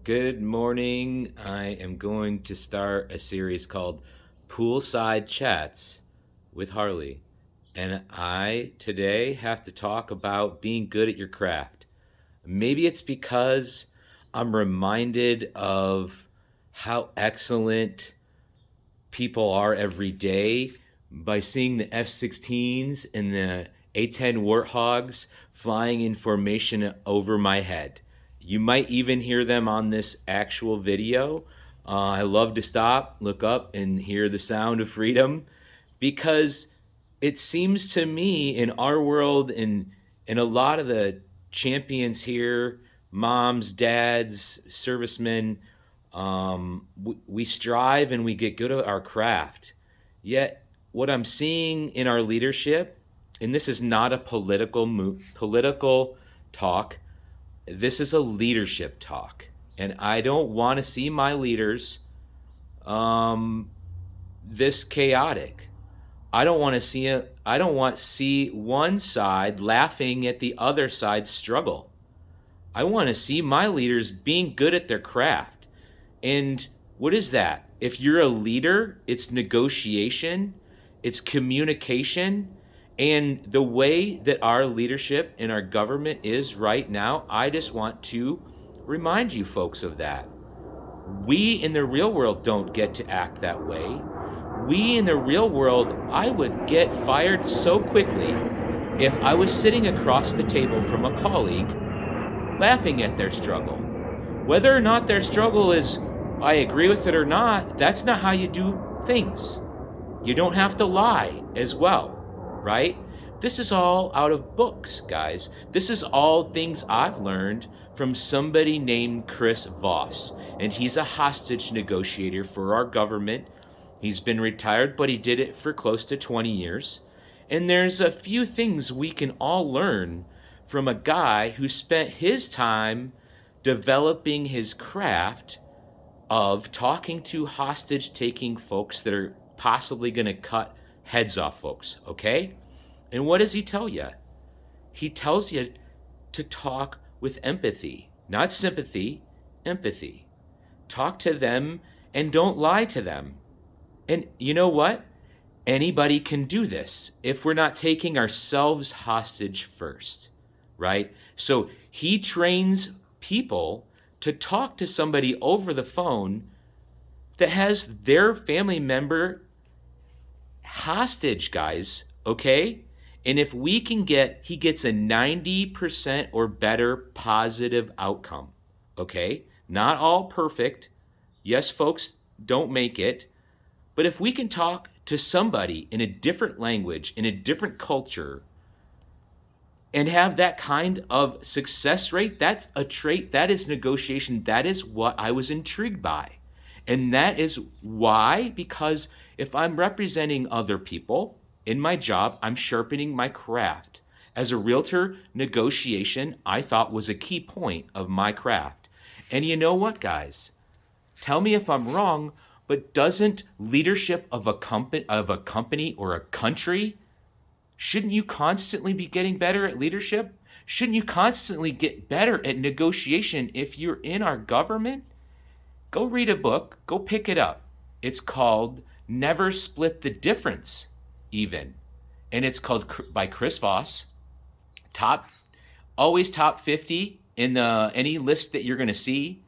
Good morning. I am going to start a series called Poolside Chats with Harley. And I today have to talk about being good at your craft. Maybe it's because I'm reminded of how excellent people are every day by seeing the F-16s and the A-10 Warthogs flying in formation over my head. You might even hear them on this actual video. I love to stop, look up, and hear the sound of freedom because it seems to me in our world and a lot of the champions here, moms, dads, servicemen, we strive and we get good at our craft. Yet what I'm seeing in our leadership, and this is not a political talk, this is a leadership talk. And I don't want to see my leaders this chaotic. I don't want to see it. I don't want to see one side laughing at the other side's struggle. I want to see my leaders being good at their craft. And what is that? If you're a leader, it's negotiation, it's communication, and the way that our leadership in our government is right now, I just want to remind you folks of that. We in the real world don't get to act that way. We in the real world, I would get fired so quickly if I was sitting across the table from a colleague laughing at their struggle. Whether or not their struggle is, I agree with it or not, that's not how you do things. You don't have to lie as well, right? This is all out of books, guys. This is all things I've learned from somebody named Chris Voss, and he's a hostage negotiator for our government. He's been retired, but he did it for close to 20 years. And there's a few things we can all learn from a guy who spent his time developing his craft of talking to hostage-taking folks that are possibly going to cut heads off folks, okay? And what does he tell you? He tells you to talk with empathy, not sympathy, empathy. Talk to them and don't lie to them. And you know what? Anybody can do this if we're not taking ourselves hostage first, right? So he trains people to talk to somebody over the phone that has their family member hostage, guys, okay? And if we can he gets a 90% or better positive outcome, okay? Not all perfect. Yes, folks don't make it. But if we can talk to somebody in a different language, in a different culture, and have that kind of success rate, that's a trait, that is negotiation, that is what I was intrigued by. And that is why, because if I'm representing other people in my job, I'm sharpening my craft. As a realtor, negotiation, I thought, was a key point of my craft. And you know what, guys? Tell me if I'm wrong, but doesn't leadership of a company or a country, shouldn't you constantly be getting better at leadership? Shouldn't you constantly get better at negotiation if you're in our government? Go read a book, go pick it up. It's called Never Split the Difference, even. And it's called by Chris Voss. Always top 50 in any list that you're going to see.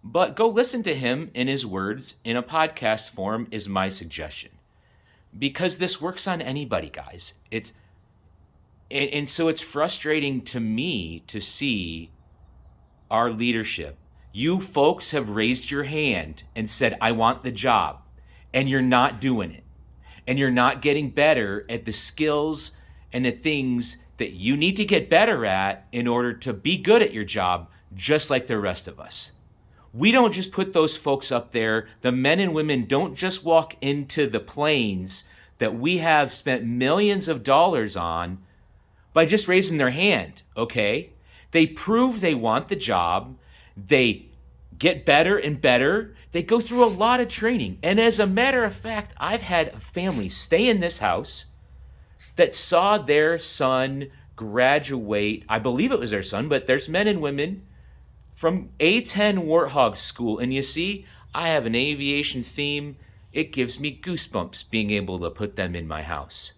But go listen to him in his words in a podcast form is my suggestion. Because this works on anybody, guys. And so it's frustrating to me to see our leadership. You folks have raised your hand and said, I want the job. And you're not doing it. And you're not getting better at the skills and the things that you need to get better at in order to be good at your job, just like the rest of us. We don't just put those folks up there. The men and women don't just walk into the planes that we have spent millions of dollars on by just raising their hand, okay? They prove they want the job. They get better and better. They go through a lot of training. And as a matter of fact, I've had a family stay in this house that saw their son graduate. I believe it was their son, but there's men and women from A10 Warthog School. And you see, I have an aviation theme. It gives me goosebumps being able to put them in my house.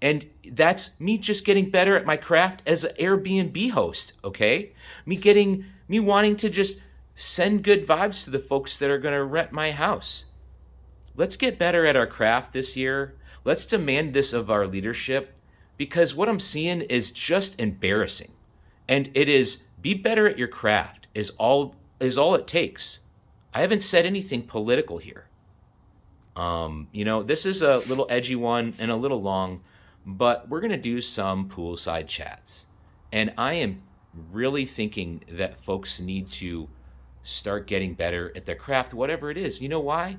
And that's me just getting better at my craft as an Airbnb host, okay? Me wanting to just send good vibes to the folks that are going to rent my house. Let's get better at our craft this year. Let's demand this of our leadership, because what I'm seeing is just embarrassing. And it is, be better at your craft is all it takes. I haven't said anything political here. This is a little edgy one and a little long, but we're going to do some poolside chats. And I am really thinking that folks need to start getting better at their craft, whatever it is. You know why?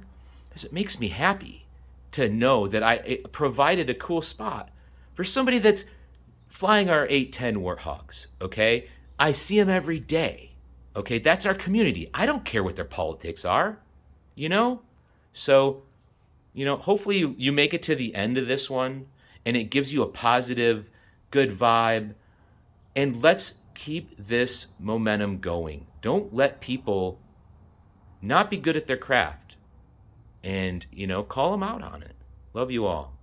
Because it makes me happy to know that I provided a cool spot for somebody that's flying our 810 Warthogs, okay? I see them every day, okay? That's our community. I don't care what their politics are, you know? So, hopefully you make it to the end of this one and it gives you a positive, good vibe. And let's keep this momentum going. Don't let people not be good at their craft. And, call them out on it. Love you all.